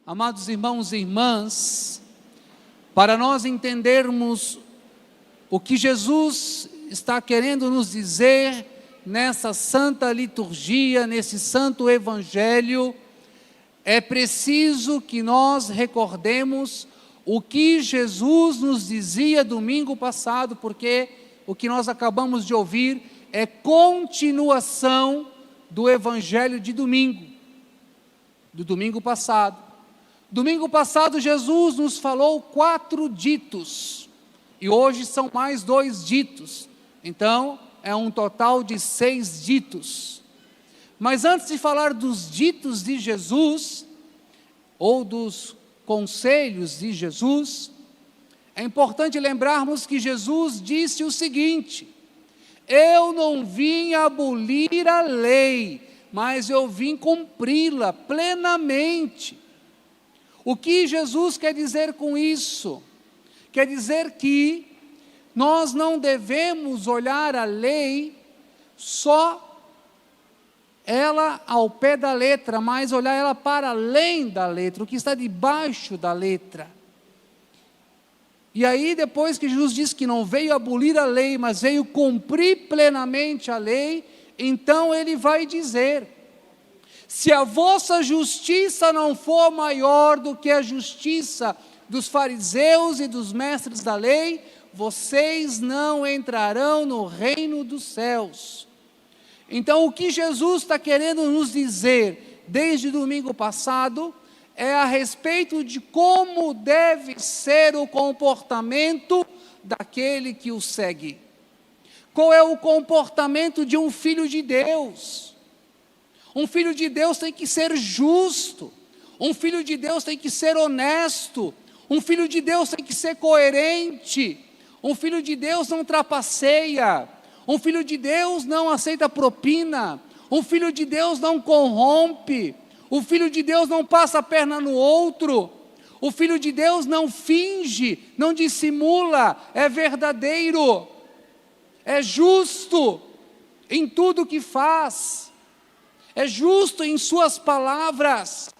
Amados irmãos e irmãs, para nós entendermos o que Jesus está querendo nos dizer nessa santa liturgia, nesse santo evangelho, é preciso que nós recordemos o que Jesus nos dizia domingo passado, porque o que nós acabamos de ouvir é continuação do evangelho de domingo, do domingo passado. Domingo passado, Jesus nos falou 4 ditos, e hoje são mais 2 ditos, então é um total de 6 ditos. Mas antes de falar dos ditos de Jesus, ou dos conselhos de Jesus, é importante lembrarmos que Jesus disse o seguinte: eu não vim abolir a lei, mas eu vim cumpri-la plenamente. O que Jesus quer dizer com isso? Quer dizer que nós não devemos olhar a lei só ela ao pé da letra, mas olhar ela para além da letra, o que está debaixo da letra. E aí, depois que Jesus disse que não veio abolir a lei, mas veio cumprir plenamente a lei, então ele vai dizer: se a vossa justiça não for maior do que a justiça dos fariseus e dos mestres da lei, vocês não entrarão no reino dos céus. Então, o que Jesus está querendo nos dizer desde domingo passado é a respeito de como deve ser o comportamento daquele que o segue. Qual é o comportamento de um filho de Deus? Um filho de Deus tem que ser justo, um filho de Deus tem que ser honesto, um filho de Deus tem que ser coerente, um filho de Deus não trapaceia, um filho de Deus não aceita propina, um filho de Deus não corrompe, o filho de Deus não passa a perna no outro, o filho de Deus não finge, não dissimula, é verdadeiro, é justo em tudo que faz, é justo em suas palavras.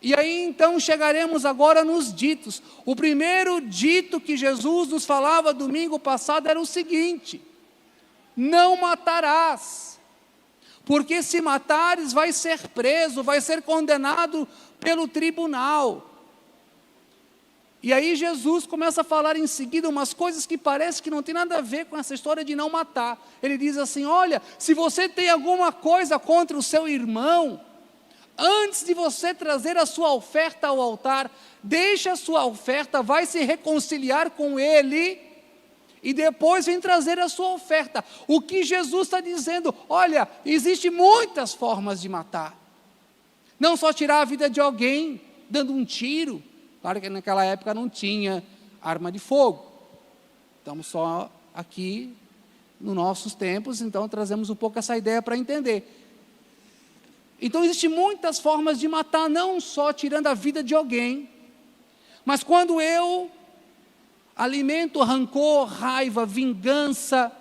E aí então chegaremos agora nos ditos. O primeiro dito que Jesus nos falava domingo passado era o seguinte: não matarás, porque se matares vai ser preso, vai ser condenado pelo tribunal. E aí Jesus começa a falar em seguida umas coisas que parece que não tem nada a ver com essa história de não matar. Ele diz assim: olha, se você tem alguma coisa contra o seu irmão, antes de você trazer a sua oferta ao altar, deixa a sua oferta, vai se reconciliar com ele, e depois vem trazer a sua oferta. O que Jesus está dizendo? Olha, existem muitas formas de matar. Não só tirar a vida de alguém, dando um tiro. Claro que naquela época não tinha arma de fogo. Estamos só aqui nos nossos tempos, então trazemos um pouco essa ideia para entender. Então existem muitas formas de matar, não só tirando a vida de alguém, mas quando eu alimento rancor, raiva, vingança,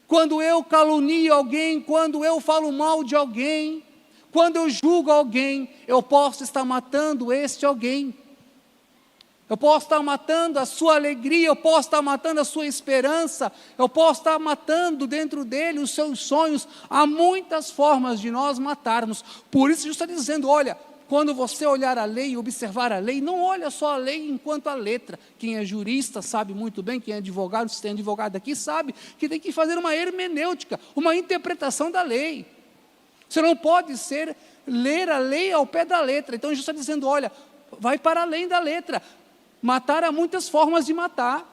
quando eu calunio alguém, quando eu falo mal de alguém, quando eu julgo alguém, eu posso estar matando este alguém. Eu posso estar matando a sua alegria, eu posso estar matando a sua esperança, eu posso estar matando dentro dele os seus sonhos. Há muitas formas de nós matarmos. Por isso Jesus está dizendo: olha, quando você olhar a lei e observar a lei, não olha só a lei enquanto a letra. Quem é jurista sabe muito bem, quem é advogado, se tem advogado aqui, sabe que tem que fazer uma hermenêutica, uma interpretação da lei. Você não pode ler a lei ao pé da letra. Então Jesus está dizendo: olha, vai para além da letra. Matar há muitas formas de matar.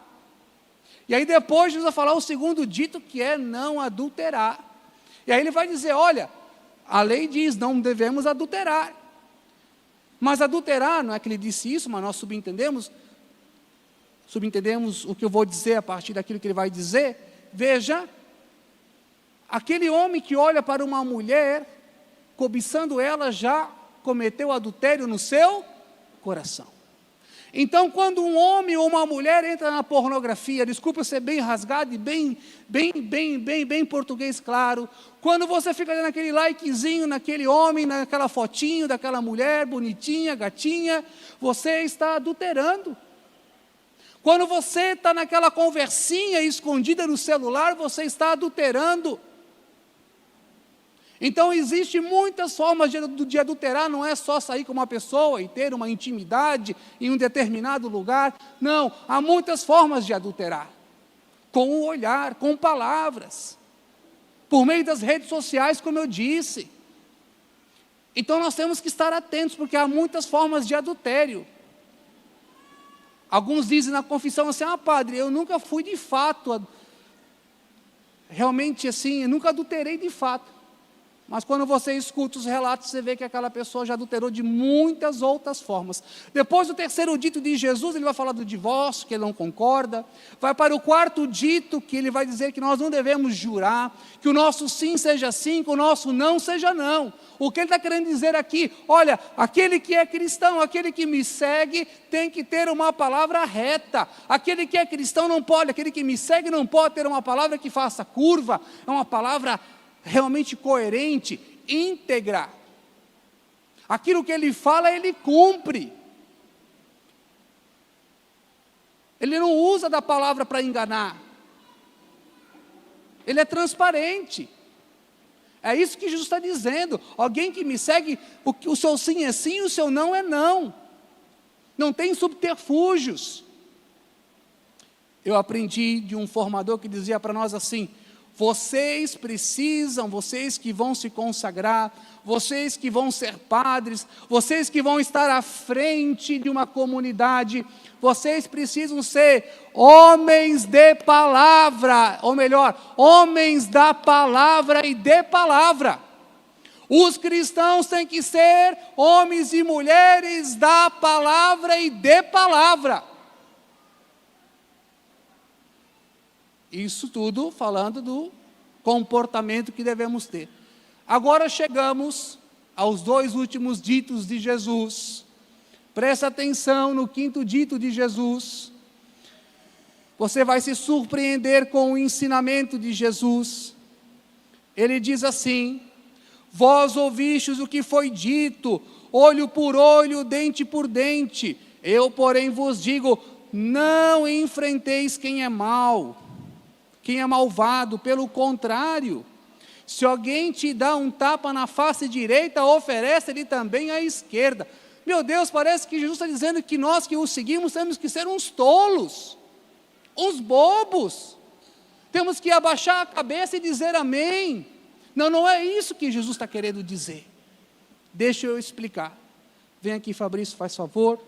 E aí depois Jesus vai falar o segundo dito, que é não adulterar. E aí ele vai dizer: olha, a lei diz, não devemos adulterar. Mas adulterar, não é que ele disse isso, mas nós subentendemos o que eu vou dizer a partir daquilo que ele vai dizer. Veja, aquele homem que olha para uma mulher, cobiçando ela, já cometeu adultério no seu coração. Então, quando um homem ou uma mulher entra na pornografia, desculpa eu ser bem rasgado e bem português claro, quando você fica dando aquele likezinho naquele homem, naquela fotinho daquela mulher bonitinha, gatinha, você está adulterando. Quando você está naquela conversinha escondida no celular, você está adulterando. Então, existem muitas formas de adulterar, não é só sair com uma pessoa e ter uma intimidade em um determinado lugar. Não, há muitas formas de adulterar. Com o olhar, com palavras. Por meio das redes sociais, como eu disse. Então, nós temos que estar atentos, porque há muitas formas de adultério. Alguns dizem na confissão assim, padre, eu nunca fui de fato, realmente assim, eu nunca adulterei de fato. Mas quando você escuta os relatos, você vê que aquela pessoa já adulterou de muitas outras formas. Depois do terceiro dito de Jesus, ele vai falar do divórcio, que ele não concorda. Vai para o quarto dito, que ele vai dizer que nós não devemos jurar, que o nosso sim seja sim, que o nosso não seja não. O que ele está querendo dizer aqui? Olha, aquele que é cristão, aquele que me segue, tem que ter uma palavra reta. Aquele que é cristão não pode, aquele que me segue não pode ter uma palavra que faça curva, é uma palavra realmente coerente, íntegra. Aquilo que ele fala, ele cumpre. Ele não usa da palavra para enganar. Ele é transparente. É isso que Jesus está dizendo. Alguém que me segue, o seu sim é sim, o seu não é não. Não tem subterfúgios. Eu aprendi de um formador que dizia para nós assim: vocês precisam, vocês que vão se consagrar, vocês que vão ser padres, vocês que vão estar à frente de uma comunidade, vocês precisam ser homens de palavra, ou melhor, homens da palavra e de palavra. Os cristãos têm que ser homens e mulheres da palavra e de palavra. Isso tudo falando do comportamento que devemos ter. Agora chegamos aos dois últimos ditos de Jesus. Presta atenção no quinto dito de Jesus. Você vai se surpreender com o ensinamento de Jesus. Ele diz assim: vós ouvistes o que foi dito, olho por olho, dente por dente. Eu, porém, vos digo, não enfrenteis quem é mau, quem é malvado, pelo contrário, se alguém te dá um tapa na face direita, oferece-lhe também a esquerda. Meu Deus, parece que Jesus está dizendo que nós que o seguimos temos que ser uns tolos, uns bobos, temos que abaixar a cabeça e dizer amém. Não, não é isso que Jesus está querendo dizer. Deixa eu explicar. Vem aqui, Fabrício, faz favor.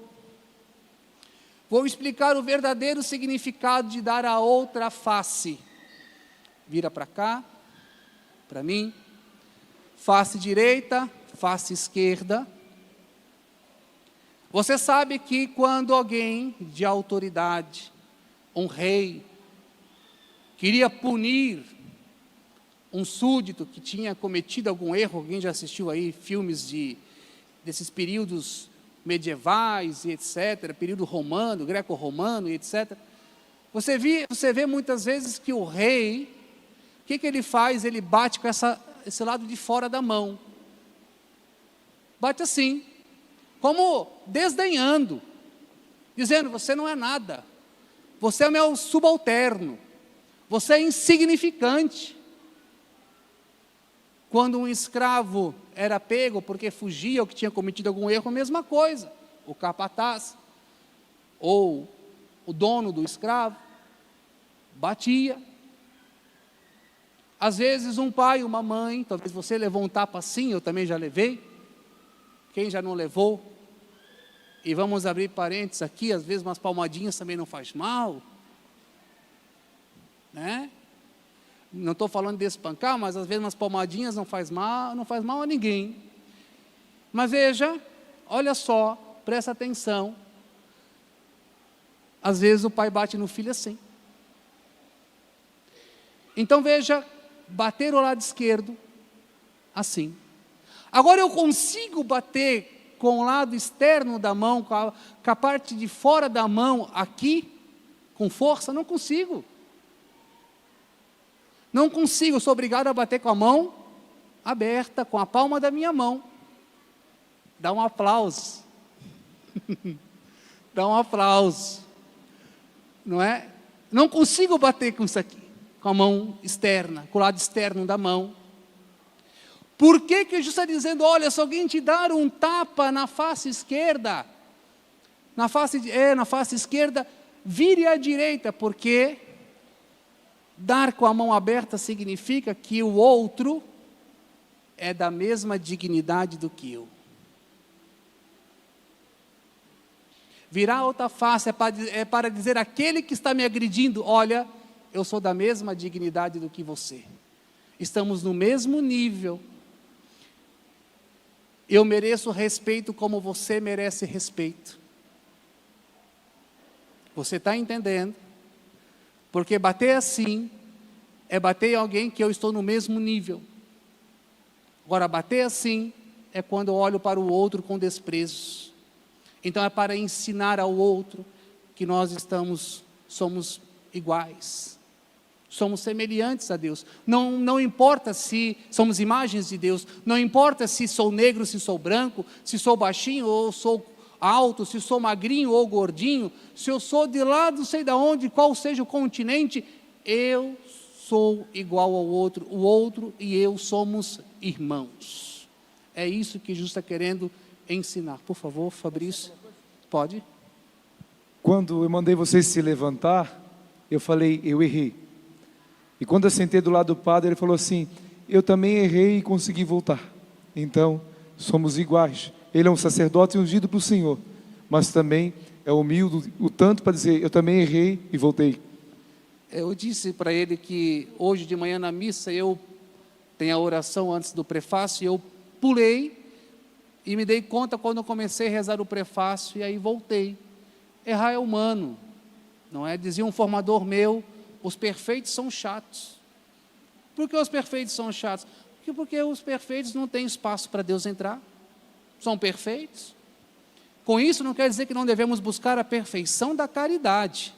Vou explicar o verdadeiro significado de dar a outra face. Vira para cá, para mim. Face direita, face esquerda. Você sabe que quando alguém de autoridade, um rei, queria punir um súdito que tinha cometido algum erro, alguém já assistiu aí filmes desses períodos medievais e etc., período romano, greco-romano e etc., você vê muitas vezes que o rei, o que ele faz? Ele bate com esse lado de fora da mão. Bate assim, como desdenhando, dizendo, você não é nada, você é meu subalterno, você é insignificante. Quando um escravo era pego porque fugia ou que tinha cometido algum erro, a mesma coisa. O capataz, ou o dono do escravo, batia. Às vezes um pai, uma mãe, talvez você levou um tapa assim, eu também já levei. Quem já não levou? E vamos abrir parênteses aqui, às vezes umas palmadinhas também não faz mal. Né? Não estou falando de espancar, mas às vezes umas palmadinhas não faz mal a ninguém. Mas veja, olha só, presta atenção. Às vezes o pai bate no filho assim. Então veja, bater o lado esquerdo, assim. Agora eu consigo bater com o lado externo da mão, com a parte de fora da mão aqui, com força? Não consigo. Não consigo, eu sou obrigado a bater com a mão aberta, com a palma da minha mão. Dá um aplauso. Dá um aplauso. Não é? Não consigo bater com isso aqui, com a mão externa, com o lado externo da mão. Por que Jesus está dizendo, olha, se alguém te dar um tapa na face esquerda, na face esquerda, vire à direita, porque dar com a mão aberta significa que o outro é da mesma dignidade do que eu. Virar a outra face é para dizer àquele que está me agredindo, olha, eu sou da mesma dignidade do que você. Estamos no mesmo nível. Eu mereço respeito como você merece respeito. Você está entendendo? Porque bater assim é bater em alguém que eu estou no mesmo nível. Agora, bater assim é quando eu olho para o outro com desprezo. Então é para ensinar ao outro que nós somos iguais. Somos semelhantes a Deus. Não importa se somos imagens de Deus, não importa se sou negro, se sou branco, se sou baixinho ou sou alto, se sou magrinho ou gordinho, se eu sou de lá, não sei de onde, qual seja o continente, eu sou igual ao outro, o outro e eu somos irmãos. É isso que Jesus está querendo ensinar. Por favor, Fabrício, pode? Quando eu mandei vocês se levantar, eu falei, eu errei. E quando eu sentei do lado do padre, ele falou assim, eu também errei e consegui voltar. Então, somos iguais. Ele é um sacerdote ungido para o Senhor, mas também é humilde o tanto para dizer, eu também errei e voltei. Eu disse para ele que hoje de manhã na missa, eu tenho a oração antes do prefácio, e eu pulei e me dei conta quando eu comecei a rezar o prefácio, e aí voltei. Errar é humano, não é? Dizia um formador meu, os perfeitos são chatos. Por que os perfeitos são chatos? Porque os perfeitos não têm espaço para Deus entrar. São perfeitos. Com isso não quer dizer que não devemos buscar a perfeição da caridade.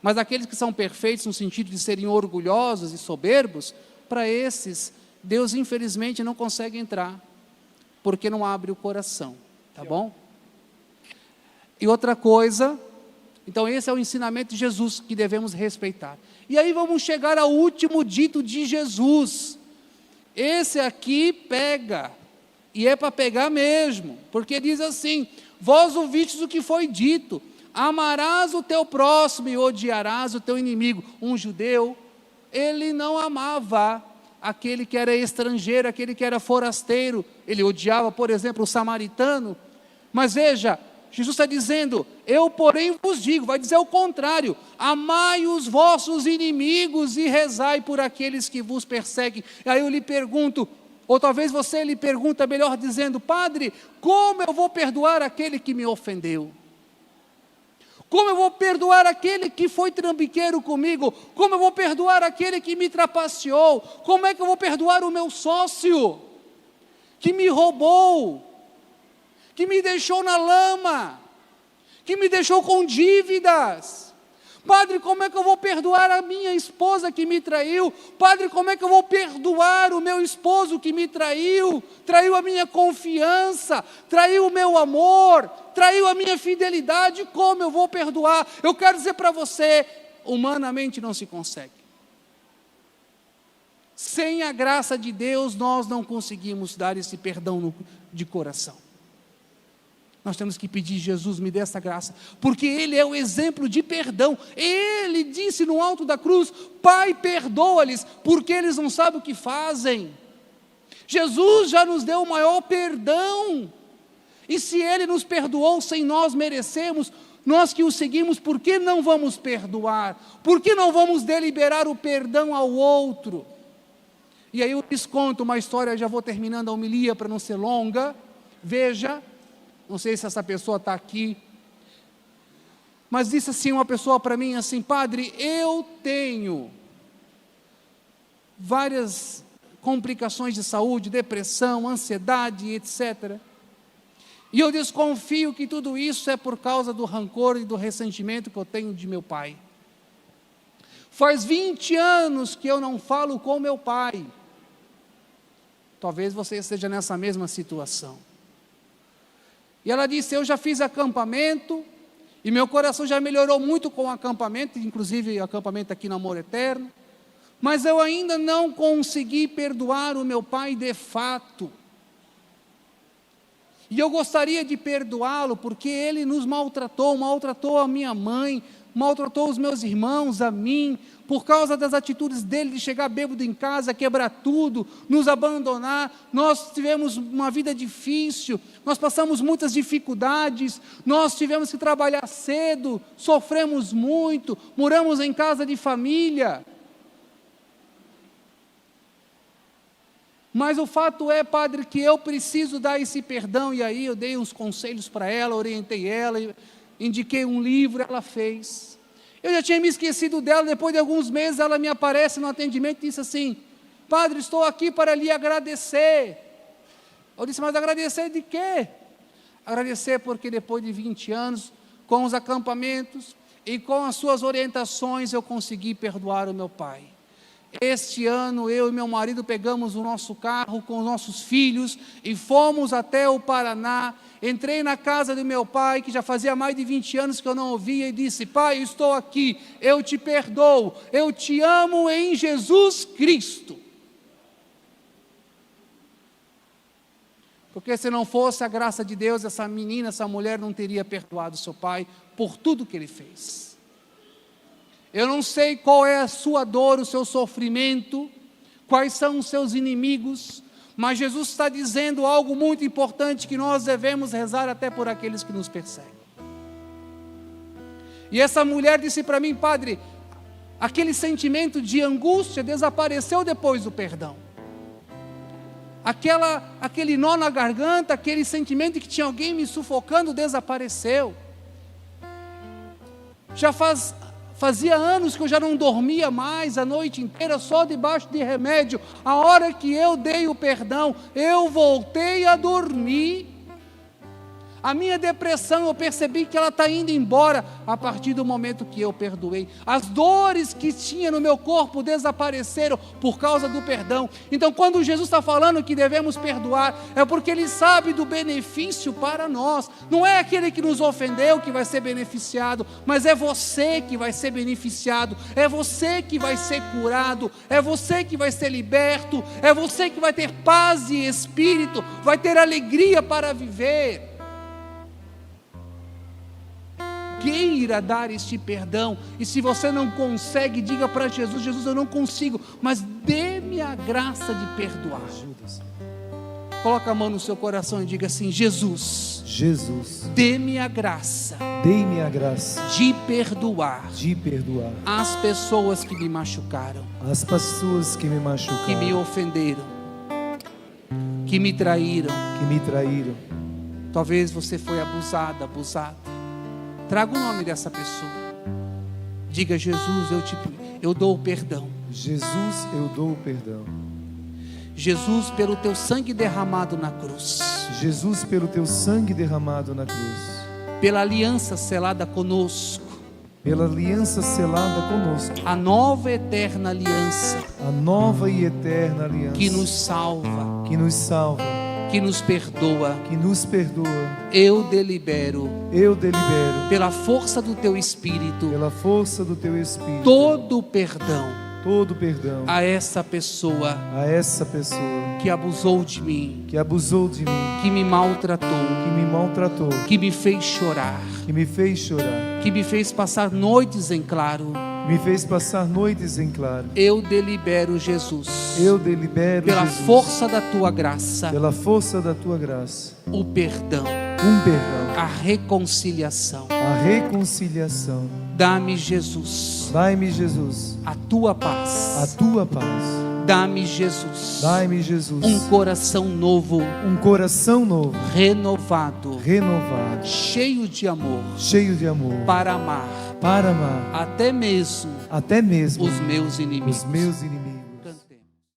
Mas aqueles que são perfeitos no sentido de serem orgulhosos e soberbos, para esses, Deus infelizmente não consegue entrar, porque não abre o coração, tá bom? E outra coisa, então esse é o ensinamento de Jesus que devemos respeitar. E aí vamos chegar ao último dito de Jesus. Esse aqui pega, e é para pegar mesmo, porque diz assim, vós ouvistes o que foi dito, amarás o teu próximo e odiarás o teu inimigo. Um judeu, ele não amava aquele que era estrangeiro, aquele que era forasteiro, ele odiava, por exemplo, o samaritano. Mas veja, Jesus está dizendo, eu porém vos digo, vai dizer o contrário, amai os vossos inimigos e rezai por aqueles que vos perseguem. E aí eu lhe pergunto, ou talvez você lhe pergunta melhor dizendo, padre, como eu vou perdoar aquele que me ofendeu? Como eu vou perdoar aquele que foi trambiqueiro comigo? Como eu vou perdoar aquele que me trapaceou? Como é que eu vou perdoar o meu sócio que me roubou, que me deixou na lama, que me deixou com dívidas? Padre, como é que eu vou perdoar a minha esposa que me traiu? Padre, como é que eu vou perdoar o meu esposo que me traiu? Traiu a minha confiança, traiu o meu amor, traiu a minha fidelidade, como eu vou perdoar? Eu quero dizer para você, humanamente não se consegue. Sem a graça de Deus, nós não conseguimos dar esse perdão de coração. Nós temos que pedir, Jesus, me dê essa graça, porque Ele é o exemplo de perdão. Ele disse no alto da cruz, Pai, perdoa-lhes, porque eles não sabem o que fazem. Jesus já nos deu o maior perdão, e se Ele nos perdoou sem nós merecermos, nós que o seguimos, por que não vamos perdoar? Por que não vamos deliberar o perdão ao outro? E aí eu lhes conto uma história, já vou terminando a homilia para não ser longa. Veja, não sei se essa pessoa está aqui, mas disse assim uma pessoa para mim assim, padre, eu tenho várias complicações de saúde, depressão, ansiedade, etc. E eu desconfio que tudo isso é por causa do rancor e do ressentimento que eu tenho de meu pai. Faz 20 anos que eu não falo com meu pai. Talvez você esteja nessa mesma situação. E ela disse, eu já fiz acampamento, e meu coração já melhorou muito com o acampamento, inclusive o acampamento aqui no Amor Eterno, mas eu ainda não consegui perdoar o meu pai de fato. E eu gostaria de perdoá-lo, porque ele nos maltratou a minha mãe, maltratou os meus irmãos, a mim, por causa das atitudes dele de chegar bêbado em casa, quebrar tudo, nos abandonar. Nós tivemos uma vida difícil, nós passamos muitas dificuldades, nós tivemos que trabalhar cedo, sofremos muito, moramos em casa de família. Mas o fato é, padre, que eu preciso dar esse perdão, e aí eu dei uns conselhos para ela, orientei ela, indiquei um livro, ela fez. Eu já tinha me esquecido dela, depois de alguns meses ela me aparece no atendimento e disse assim, padre, estou aqui para lhe agradecer. Eu disse, mas agradecer de quê? Agradecer porque depois de 20 anos, com os acampamentos e com as suas orientações, eu consegui perdoar o meu pai. Este ano, eu e meu marido pegamos o nosso carro com os nossos filhos e fomos até o Paraná. Entrei na casa do meu pai, que já fazia mais de 20 anos que eu não o via, e disse, pai, eu estou aqui, eu te perdoo, eu te amo em Jesus Cristo. Porque se não fosse a graça de Deus, essa menina, essa mulher não teria perdoado seu pai por tudo que ele fez. Eu não sei qual é a sua dor, o seu sofrimento, quais são os seus inimigos, mas Jesus está dizendo algo muito importante, que nós devemos rezar até por aqueles que nos perseguem. E essa mulher disse para mim, padre, aquele sentimento de angústia desapareceu depois do perdão. Aquele nó na garganta, aquele sentimento de que tinha alguém me sufocando, desapareceu. Fazia anos que eu já não dormia mais a noite inteira, só debaixo de remédio. A hora que eu dei o perdão, eu voltei a dormir. A minha depressão, eu percebi que ela está indo embora a partir do momento que eu perdoei. As dores que tinha no meu corpo desapareceram por causa do perdão. Então, quando Jesus está falando que devemos perdoar, é porque Ele sabe do benefício para nós. Não é aquele que nos ofendeu que vai ser beneficiado, mas é você que vai ser beneficiado, é você que vai ser curado, é você que vai ser liberto, é você que vai ter paz e espírito, vai ter alegria para viver. Queira dar este perdão, e se você não consegue, diga para Jesus, Jesus, eu não consigo, mas dê-me a graça de perdoar. Coloca a mão no seu coração e diga assim, Jesus, dê-me a graça de perdoar as pessoas que me machucaram, que me ofenderam, que me traíram. Talvez você foi abusado. Traga o nome dessa pessoa. Diga, Jesus, eu dou o perdão. Jesus, eu dou o perdão. Jesus, pelo teu sangue derramado na cruz. Jesus, pelo teu sangue derramado na cruz. Pela aliança selada conosco. Pela aliança selada conosco. A nova e eterna aliança. A nova e eterna aliança. Que nos salva. Que nos perdoa. Eu delibero. Pela força do teu Espírito. Todo perdão. A essa pessoa. Que abusou de mim. Que me maltratou. Que me fez chorar. Que me fez passar noites em claro. Eu delibero, Jesus. Pela força da tua graça. O perdão. A reconciliação. Dá-me, Jesus. A tua paz. Dá-me, Jesus. Um coração novo. Renovado. Cheio de amor. Para amar. Até mesmo os meus inimigos.